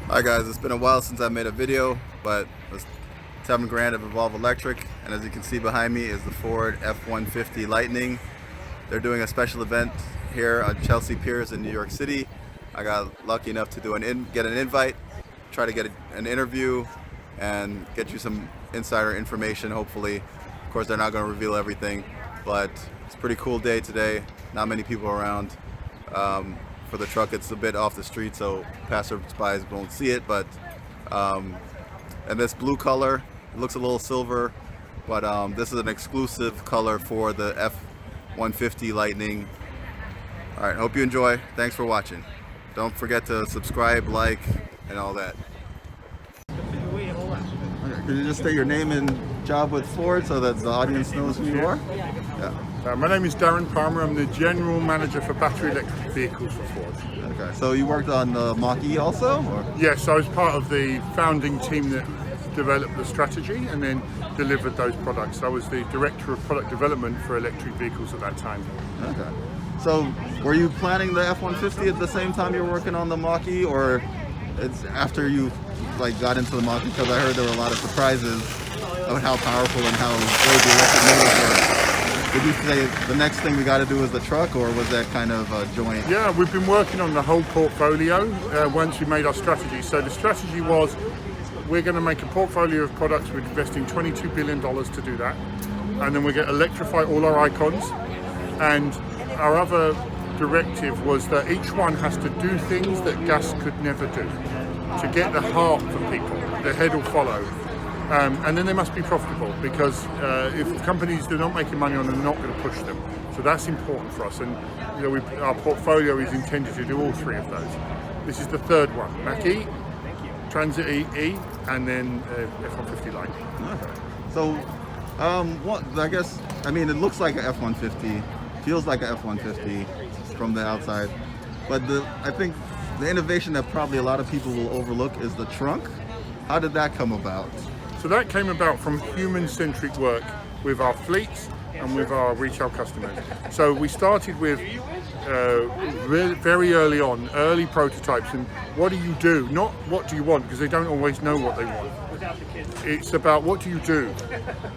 Hi guys, it's been a while since I made a video, but it's 7 grand of Evolve Electric, and as you can see behind me is the Ford F-150 Lightning. They're doing a special event here on Chelsea Piers in New York City. I got lucky enough to get an invite, try to get an interview, and get you some insider information, hopefully. Of course, they're not going to reveal everything, but it's a pretty cool day today. Not many people around. For the truck, it's a bit off the street, so passersby won't see it, but and this blue color, it looks a little silver, but this is an exclusive color for the F-150 Lightning. All right, hope you enjoy. Thanks for watching. Don't forget to subscribe, like, and all that. Okay, could you just state your name and job with Ford so that the audience knows who you are? Yeah. My name is Darren Palmer. I'm the General Manager for Battery Electric Vehicles for Ford. Okay, so you worked on the Mach-E also? Or? Yes, I was part of the founding team that developed the strategy and then delivered those products. I was the Director of Product Development for electric vehicles at that time. Okay. So were you planning the F-150 at the same time you were working on the Mach-E, or it's after you got into the Mach-E? Because I heard there were a lot of surprises of how powerful and how great the electric motors were. Did you say the next thing we got to do is the truck, or was that kind of a joint? Yeah, we've been working on the whole portfolio once we made our strategy. So the strategy was we're going to make a portfolio of products. We're investing $22 billion to do that. And then we're going to electrify all our icons. And our other directive was that each one has to do things that gas could never do. To get the heart for people, the head will follow. And then they must be profitable, because if companies are not making money on them, they're not going to push them. So that's important for us, and our portfolio is intended to do all three of those. This is the third one: Mach-E, Transit E, and then F-150 Lightning. Okay. So, it looks like an F-150, feels like an F-150 from the outside, but I think the innovation that probably a lot of people will overlook is the trunk. How did that come about? So that came about from human-centric work with our fleets and with our retail customers. So we started with very early on, early prototypes, and what do you do? Not what do you want, because they don't always know what they want. It's about what do you do?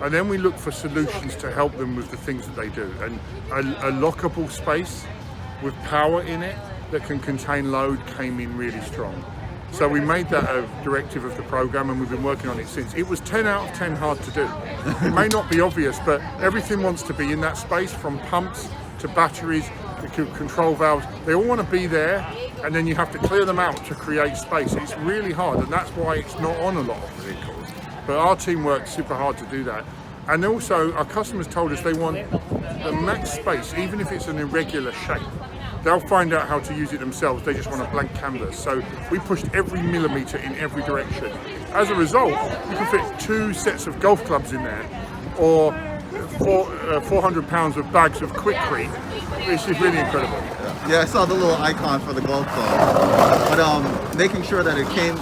And then we look for solutions to help them with the things that they do. And a lockable space with power in it that can contain load came in really strong. So we made that a directive of the program, and we've been working on it since. It was 10 out of 10 hard to do. It may not be obvious, but everything wants to be in that space, from pumps to batteries to control valves. They all want to be there, and then you have to clear them out to create space. It's really hard, and that's why it's not on a lot of vehicles. But our team worked super hard to do that. And also, our customers told us they want the max space, even if it's an irregular shape. They'll find out how to use it themselves. They just want a blank canvas. So we pushed every millimeter in every direction. As a result, you can fit 2 sets of golf clubs in there, or 400 pounds of bags of Quikrete. This is really incredible. Yeah, I saw the little icon for the golf club, but making sure that it came,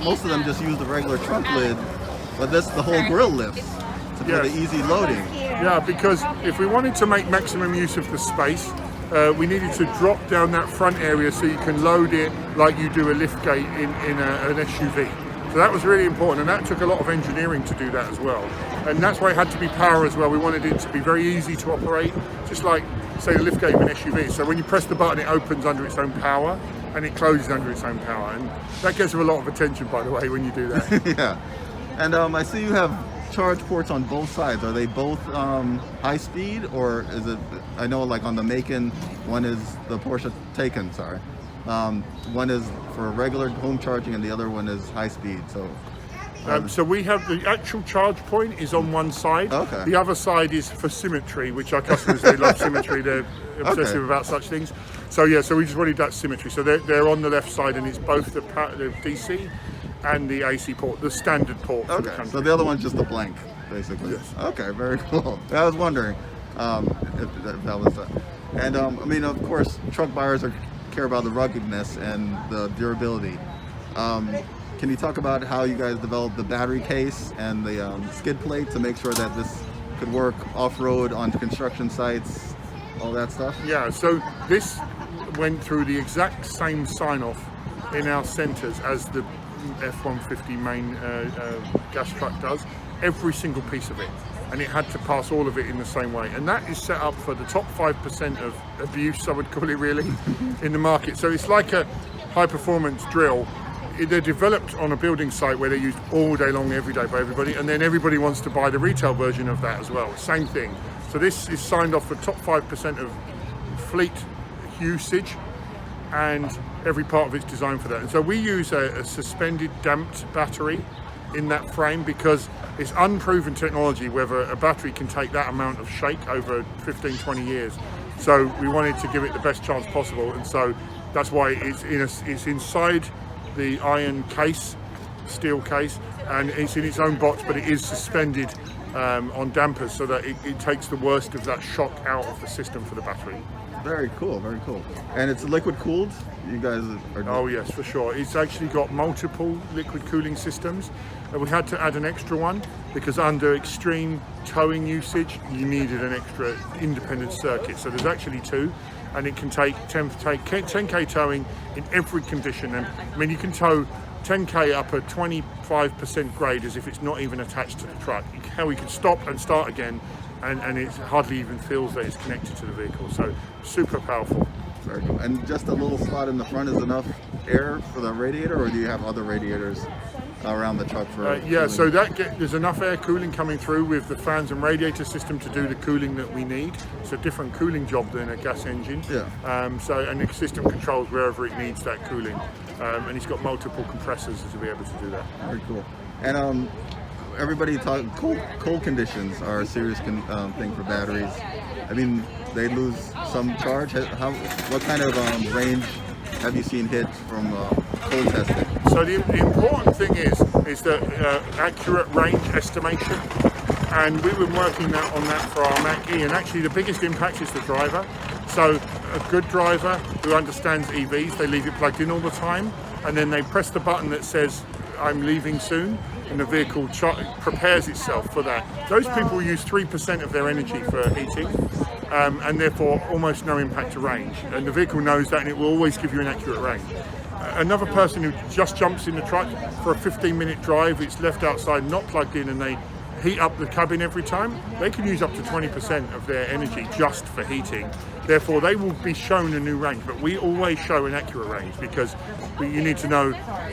most of them just use the regular trunk lid, but the whole grill lifts for the easy loading. Yeah, because if we wanted to make maximum use of the space, we needed to drop down that front area so you can load it like you do a liftgate in an SUV. So that was really important, and that took a lot of engineering to do that as well. And that's why it had to be power as well. We wanted it to be very easy to operate, just like, say, the liftgate of an SUV. So when you press the button, it opens under its own power, and it closes under its own power. And that gets a lot of attention, by the way, when you do that. Yeah. And I see you have charge ports on both sides. Are they both high speed, or is it? I know, on the Macan, one is the Porsche Taycan. Sorry, one is for regular home charging, and the other one is high speed. So we have the actual charge point is on one side. Okay. The other side is for symmetry, which our customers, they love symmetry. They're obsessive about such things. So yeah, so we just wanted that symmetry. So they're on the left side, and it's both the DC and the AC port, the standard port. For the country. So the other one's just a blank, basically. Yes. Okay, very cool. I was wondering if that was that. And of course, truck buyers care about the ruggedness and the durability. Can you talk about how you guys developed the battery case and the skid plate to make sure that this could work off-road on construction sites, all that stuff? Yeah, so this went through the exact same sign-off in our centres as the F-150 main gas truck does, every single piece of it, and it had to pass all of it in the same way, and that is set up for the top 5% of abuse, I would call it, really, in the market. So it's like a high performance drill. They're developed on a building site where they're used all day long, every day by everybody, and then everybody wants to buy the retail version of that as well. Same thing. So this is signed off for top 5% of fleet usage, and every part of it's designed for that. And so we use a suspended damped battery in that frame because it's unproven technology whether a battery can take that amount of shake over 15-20 years. So we wanted to give it the best chance possible, and so that's why it's inside the iron case, steel case, and it's in its own box, but it is suspended on dampers so that it takes the worst of that shock out of the system for the battery. Very cool, very cool. And it's liquid cooled? You guys are... Oh yes, for sure. It's actually got multiple liquid cooling systems. We had to add an extra one because under extreme towing usage, you needed an extra independent circuit. So there's actually two, and it can take 10K towing in every condition. And I mean, you can tow 10K up a 25% grade as if it's not even attached to the truck. How we can stop and start again, and it hardly even feels that it's connected to the vehicle. So super powerful. Very cool. And just a little spot in the front is enough air for the radiator, or do you have other radiators around the truck for yeah, so there's enough air cooling coming through with the fans and radiator system to do the cooling that we need. It's a different cooling job than a gas engine. Yeah. And the system controls wherever it needs that cooling, and it's got multiple compressors to be able to do that. Very cool. And everybody talk cold conditions are a serious thing for batteries. I mean, they lose some charge. What kind of range have you seen hit from cold testing? So the important thing is that accurate range estimation, and we've been working on that for our Mach-E, and actually the biggest impact is the driver. So a good driver who understands EVs, they leave it plugged in all the time, and then they press the button that says I'm leaving soon, and the vehicle prepares itself for that. Those people use 3% of their energy for heating, and therefore almost no impact to range. And the vehicle knows that, and it will always give you an accurate range. Another person who just jumps in the truck for a 15-minute drive, it's left outside, not plugged in, and they heat up the cabin every time, they can use up to 20% of their energy just for heating. Therefore, they will be shown a new range, but we always show an accurate range because you need to know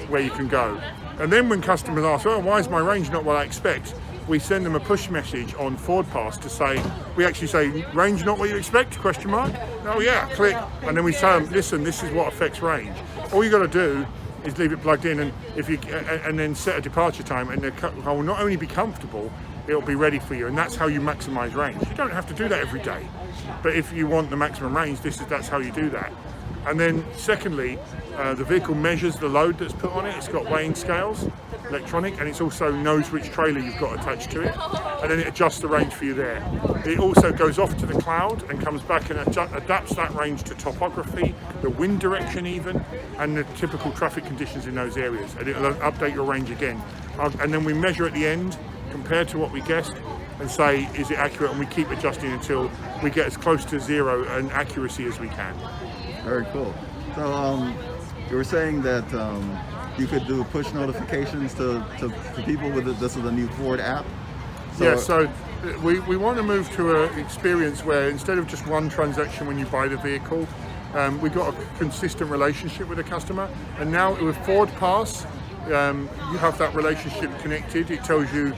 where you can go. And then when customers ask, oh, why is my range not what I expect? We send them a push message on FordPass to say, we actually say, range not what you expect, question mark? Oh yeah, click. And then we tell them, listen, this is what affects range. All you got to do is leave it plugged in, and then set a departure time, and the car will not only be comfortable, it'll be ready for you, and that's how you maximize range. You don't have to do that every day, but if you want the maximum range, that's how you do that. And then secondly, the vehicle measures the load that's put on it. It's got weighing scales, electronic, and it also knows which trailer you've got attached to it, and then it adjusts the range for you there. It also goes off to the cloud and comes back and adapts that range to topography, the wind direction even, and the typical traffic conditions in those areas, and it'll update your range again. And then we measure at the end, compared to what we guessed, and say, is it accurate? And we keep adjusting until we get as close to zero and accuracy as we can. Very cool. So you were saying that you could do push notifications to people with this is the new Ford app. So we want to move to an experience where instead of just one transaction when you buy the vehicle, we've got a consistent relationship with the customer. And now with FordPass, you have that relationship connected. It tells you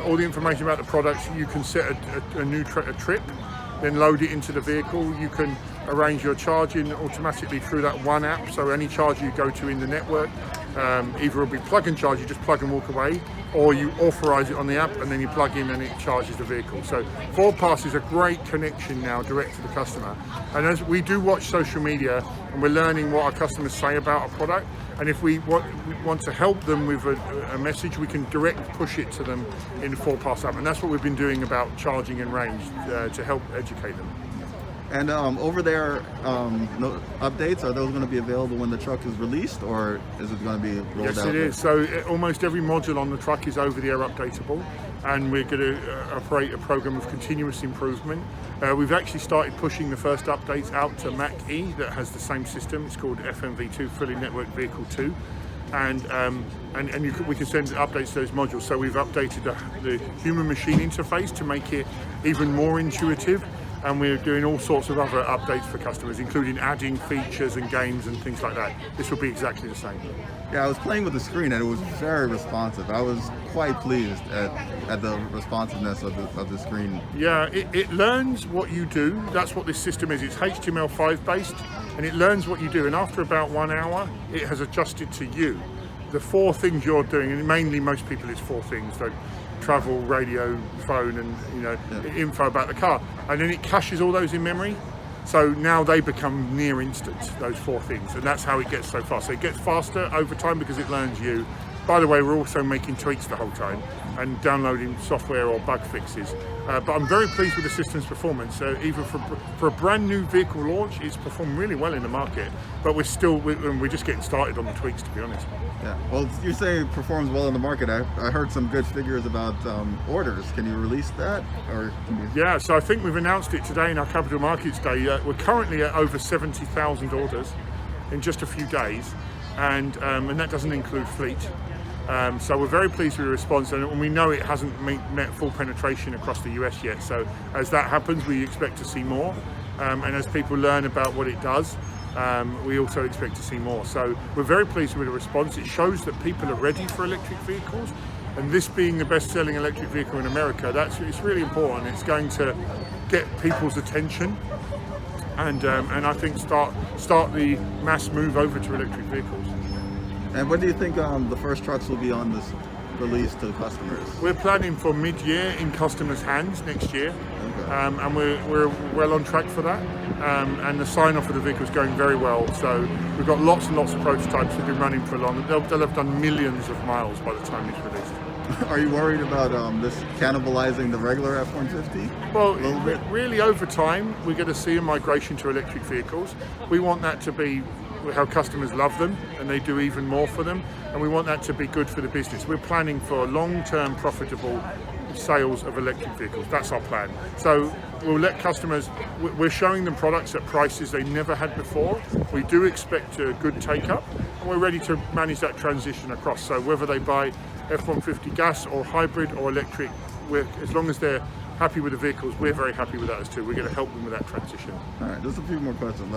all the information about the products. You can set a trip, then load it into the vehicle. You can arrange your charging automatically through that one app, so any charger you go to in the network, either it'll be plug and charge, you just plug and walk away, or you authorize it on the app and then you plug in and it charges the vehicle. So FordPass is a great connection now direct to the customer. And as we do watch social media, and we're learning what our customers say about a product, and if we want to help them with a message, we can direct push it to them in the FordPass app. And that's what we've been doing about charging and range to help educate them. And over there, no updates, are those going to be available when the truck is released, or is it going to be rolled Yes, out? it is. So almost every module on the truck is over-the-air updatable, and we're going to operate a program of continuous improvement. We've actually started pushing the first updates out to Mach-E that has the same system. It's called FMV2, Fully Networked Vehicle 2. And we can send updates to those modules. So we've updated the human-machine interface to make it even more intuitive. And we're doing all sorts of other updates for customers, including adding features and games and things like that. This will be exactly the same. Yeah, I was playing with the screen and it was very responsive. I was quite pleased at the responsiveness of the screen. Yeah, it learns what you do. That's what this system is. It's HTML5 based, and it learns what you do. And after about 1 hour, it has adjusted to you. The 4 things you're doing, and mainly most people it's 4 things, like travel, radio, phone, and info about the car. And then it caches all those in memory. So now they become near instant, those 4 things, and that's how it gets so fast. So it gets faster over time because it learns you. By the way, we're also making tweaks the whole time and downloading software or bug fixes. But I'm very pleased with the system's performance. Even for a brand new vehicle launch, it's performed really well in the market. But we're just getting started on the tweaks, to be honest. Yeah. Well, you're saying it performs well in the market. I heard some good figures about orders. Can you release that, or can you... Yeah. So I think we've announced it today in our Capital Markets Day. We're currently at over 70,000 orders in just a few days, and that doesn't include fleet. So we're very pleased with the response, and we know it hasn't met full penetration across the US yet. So as that happens, we expect to see more, and as people learn about what it does, we also expect to see more. So we're very pleased with the response. It shows that people are ready for electric vehicles, and this being the best-selling electric vehicle in America, it's really important. It's going to get people's attention, and I think start the mass move over to electric vehicles. And when do you think the first trucks will be on this release to customers? We're planning for mid-year in customers' hands next year, Okay. and we're well on track for that. And the sign-off of the vehicle is going very well. So we've got lots and lots of prototypes that have been running for long. They'll have done millions of miles by the time it's released. Are you worried about this cannibalizing the regular F-150? Well, A little bit? really over time, we're going to see a migration to electric vehicles. We want that to be how customers love them, and they do even more for them, and we want that to be good for the business. We're planning for long-term profitable sales of electric vehicles. That's our plan. So we'll let customers, we're showing them products at prices they never had before. We do expect a good take-up, and we're ready to manage that transition across. So whether they buy F-150 gas or hybrid or electric, as long as they're happy with the vehicles, we're very happy with that as too. We're going to help them with that transition. All right, just a few more questions.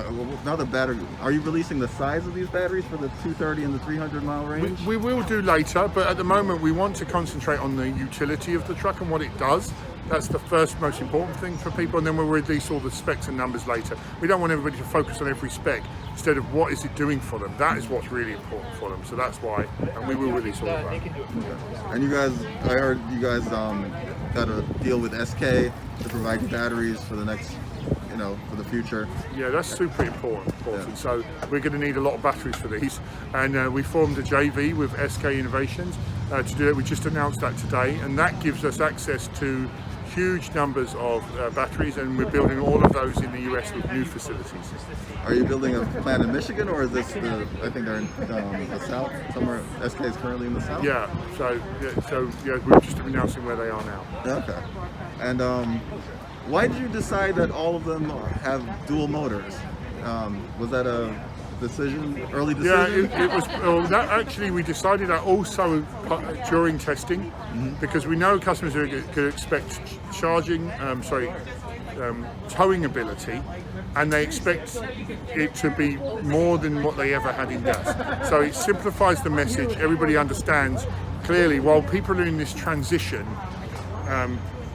Now the battery, are you releasing the size of these batteries for the 230 and the 300 mile range? We will do later, but at the moment we want to concentrate on the utility of the truck and what it does. That's the first most important thing for people, and then we'll release all the specs and numbers later. We don't want everybody to focus on every spec instead of what is it doing for them. That is what's really important for them, so that's why, and we will release all of that. And you guys, I heard you guys got a deal with SK to provide batteries for the next, for the future. Yeah, that's super important. Yeah. So we're going to need a lot of batteries for these, and we formed a JV with SK Innovations to do it. We just announced that today, and that gives us access to huge numbers of batteries, and we're building all of those in the US with new facilities. Are you building a plant in Michigan, or is this I think they're in the south, somewhere? SK is currently in the south? Yeah, so we're just announcing where they are now. Okay. And why did you decide that all of them have dual motors? Was that a early decision? Yeah, it was. Well, that actually we decided that also during testing, because we know customers could expect towing ability, and they expect it to be more than what they ever had in gas. So it simplifies the message. Everybody understands clearly. While people are in this transition,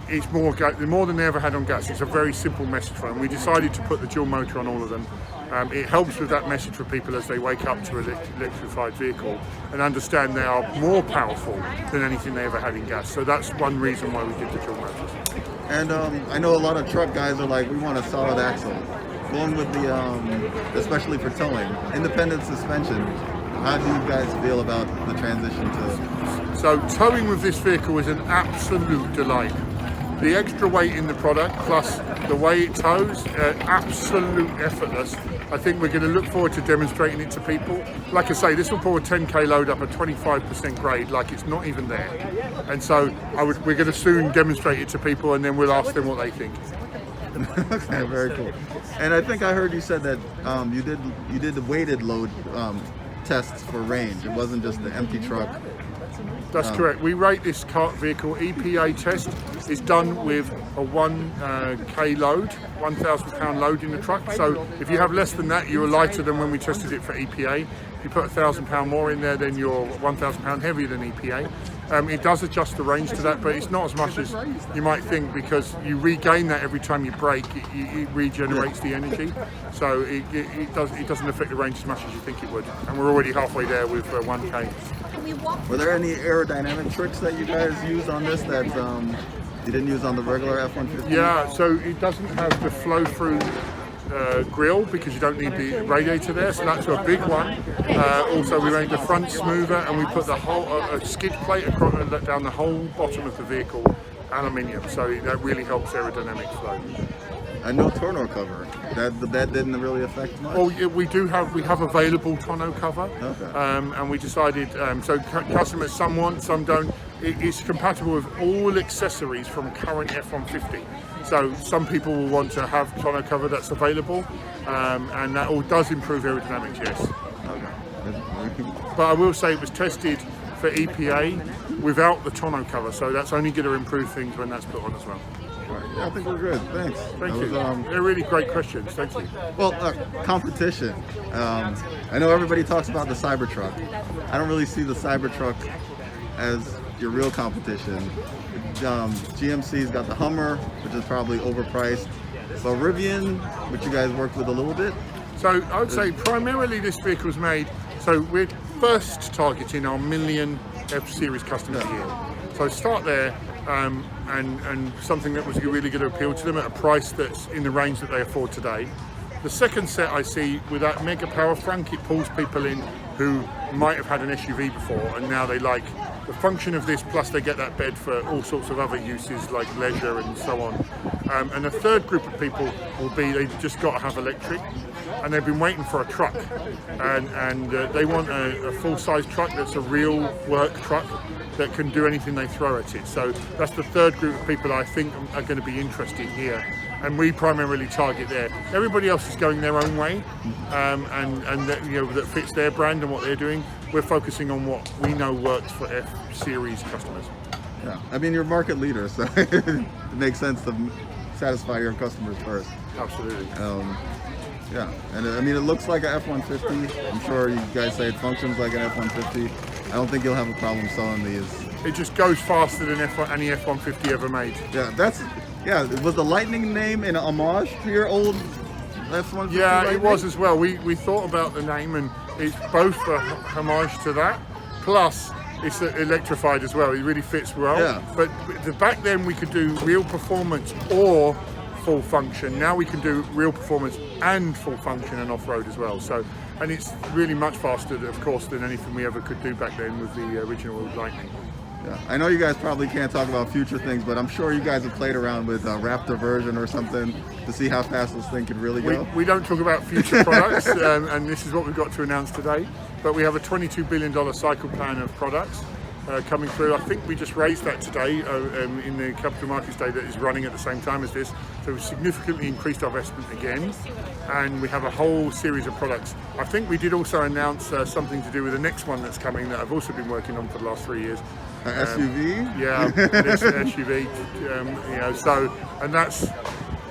it's more than they ever had on gas. It's a very simple message for them. We decided to put the dual motor on all of them. It helps with that message for people as they wake up to an electrified vehicle and understand they are more powerful than anything they ever had in gas. So that's one reason why we did the dual motors. And I know a lot of truck guys are like, we want a solid axle. Going with the, especially for towing, independent suspension. How do you guys feel about the transition to? So towing with this vehicle is an absolute delight. The extra weight in the product, plus The way it tows, absolute effortless. I think we're going to look forward to demonstrating it to people. Like I say, this will pull a 10k load up at 25% grade, like it's not even there. And so we're going to soon demonstrate it to people, and then we'll ask them what they think. Okay, very cool. And I think I heard you said that you did the weighted load tests for range. It wasn't just the empty truck. That's correct. We rate this vehicle. EPA test is done with a 1k load, 1,000 pound load in the truck. So if you have less than that, you're lighter than when we tested it for EPA. If you put 1,000 pound more in there, then you're 1,000 pound heavier than EPA. It does adjust the range to that, but it's not as much as you might think, because you regain that every time you brake. It regenerates the energy, so it doesn't affect the range as much as you think it would. And we're already halfway there with 1k. Were there any aerodynamic tricks that you guys used on this that you didn't use on the regular F-150? Yeah, so it doesn't have the flow-through grille because you don't need the radiator there, so that's a big one. Also, we made the front smoother, and we put the whole skid plate across, down the whole bottom of the vehicle, aluminium, so that really helps aerodynamic flow. And no tonneau cover. That didn't really affect much. Oh, yeah, we have available tonneau cover, okay. And we decided so customers, some want, some don't. It's compatible with all accessories from current F-150. So some people will want to have tonneau cover that's available, and that all does improve aerodynamics, yes. Okay. But I will say it was tested for EPA without the tonneau cover, so that's only going to improve things when that's put on as well. Right. Yeah, I think we're good. Thanks. Thank you. They're really great questions. Thank you. Well, competition. I know everybody talks about the Cybertruck. I don't really see the Cybertruck as your real competition. GMC's got the Hummer, which is probably overpriced. So Rivian, which you guys worked with a little bit. So I would say primarily this vehicle was made, so we're first targeting our million F-Series customers a year. So start there, and something that was really going to appeal to them at a price that's in the range that they afford today. The second set I see with that Mega Power Frank, it pulls people in who might have had an SUV before, and now they like the function of this, plus they get that bed for all sorts of other uses like leisure and so on. And the third group of people will be, they've just got to have electric, and they've been waiting for a truck, and they want a full-size truck that's a real work truck that can do anything they throw at it. So that's the third group of people I think are going to be interested here, and we primarily target there. Everybody else is going their own way, and that, that fits their brand and what they're doing. We're focusing on what we know works for F-Series customers. Yeah, I mean, you're a market leader, so it makes sense to satisfy your customers first. Absolutely. Yeah, and I mean, it looks like an F-150. I'm sure you guys say it functions like an F-150. I don't think you'll have a problem selling these. It just goes faster than any F-150 ever made. Yeah, was the Lightning name an homage to your old F-150? Yeah, Lightning? it was as well. We thought about the name, and it's both a homage to that, plus it's electrified as well. It really fits well. Yeah. But back then we could do real performance or full function. Now we can do real performance and full function and off-road as well. So, and it's really much faster, of course, than anything we ever could do back then with the original Lightning. Yeah. I know you guys probably can't talk about future things, but I'm sure you guys have played around with a Raptor version or something to see how fast this thing can really go. We don't talk about future products, and this is what we've got to announce today. But we have a $22 billion cycle plan of products coming through. I think we just raised that today in the Capital Markets Day that is running at the same time as this. So we've significantly increased our investment again, and we have a whole series of products. I think we did also announce something to do with the next one that's coming that I've also been working on for the last 3 years. SUV? Yeah, this SUV. So, and that's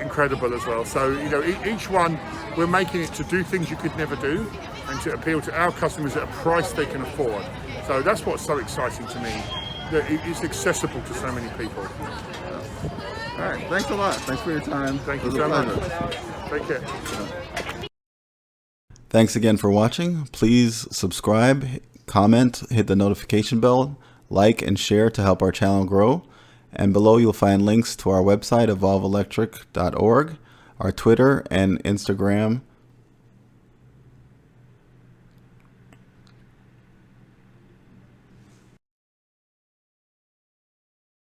incredible as well. So, each one, we're making it to do things you could never do, and to appeal to our customers at a price they can afford. So that's what's so exciting to me, that it's accessible to so many people. All right, thanks a lot. Thanks for your time. Thank you so much. Take care. Thanks again for watching. Please subscribe, comment, hit the notification bell, like and share to help our channel grow. And below you'll find links to our website, evolveelectric.org, our Twitter and Instagram,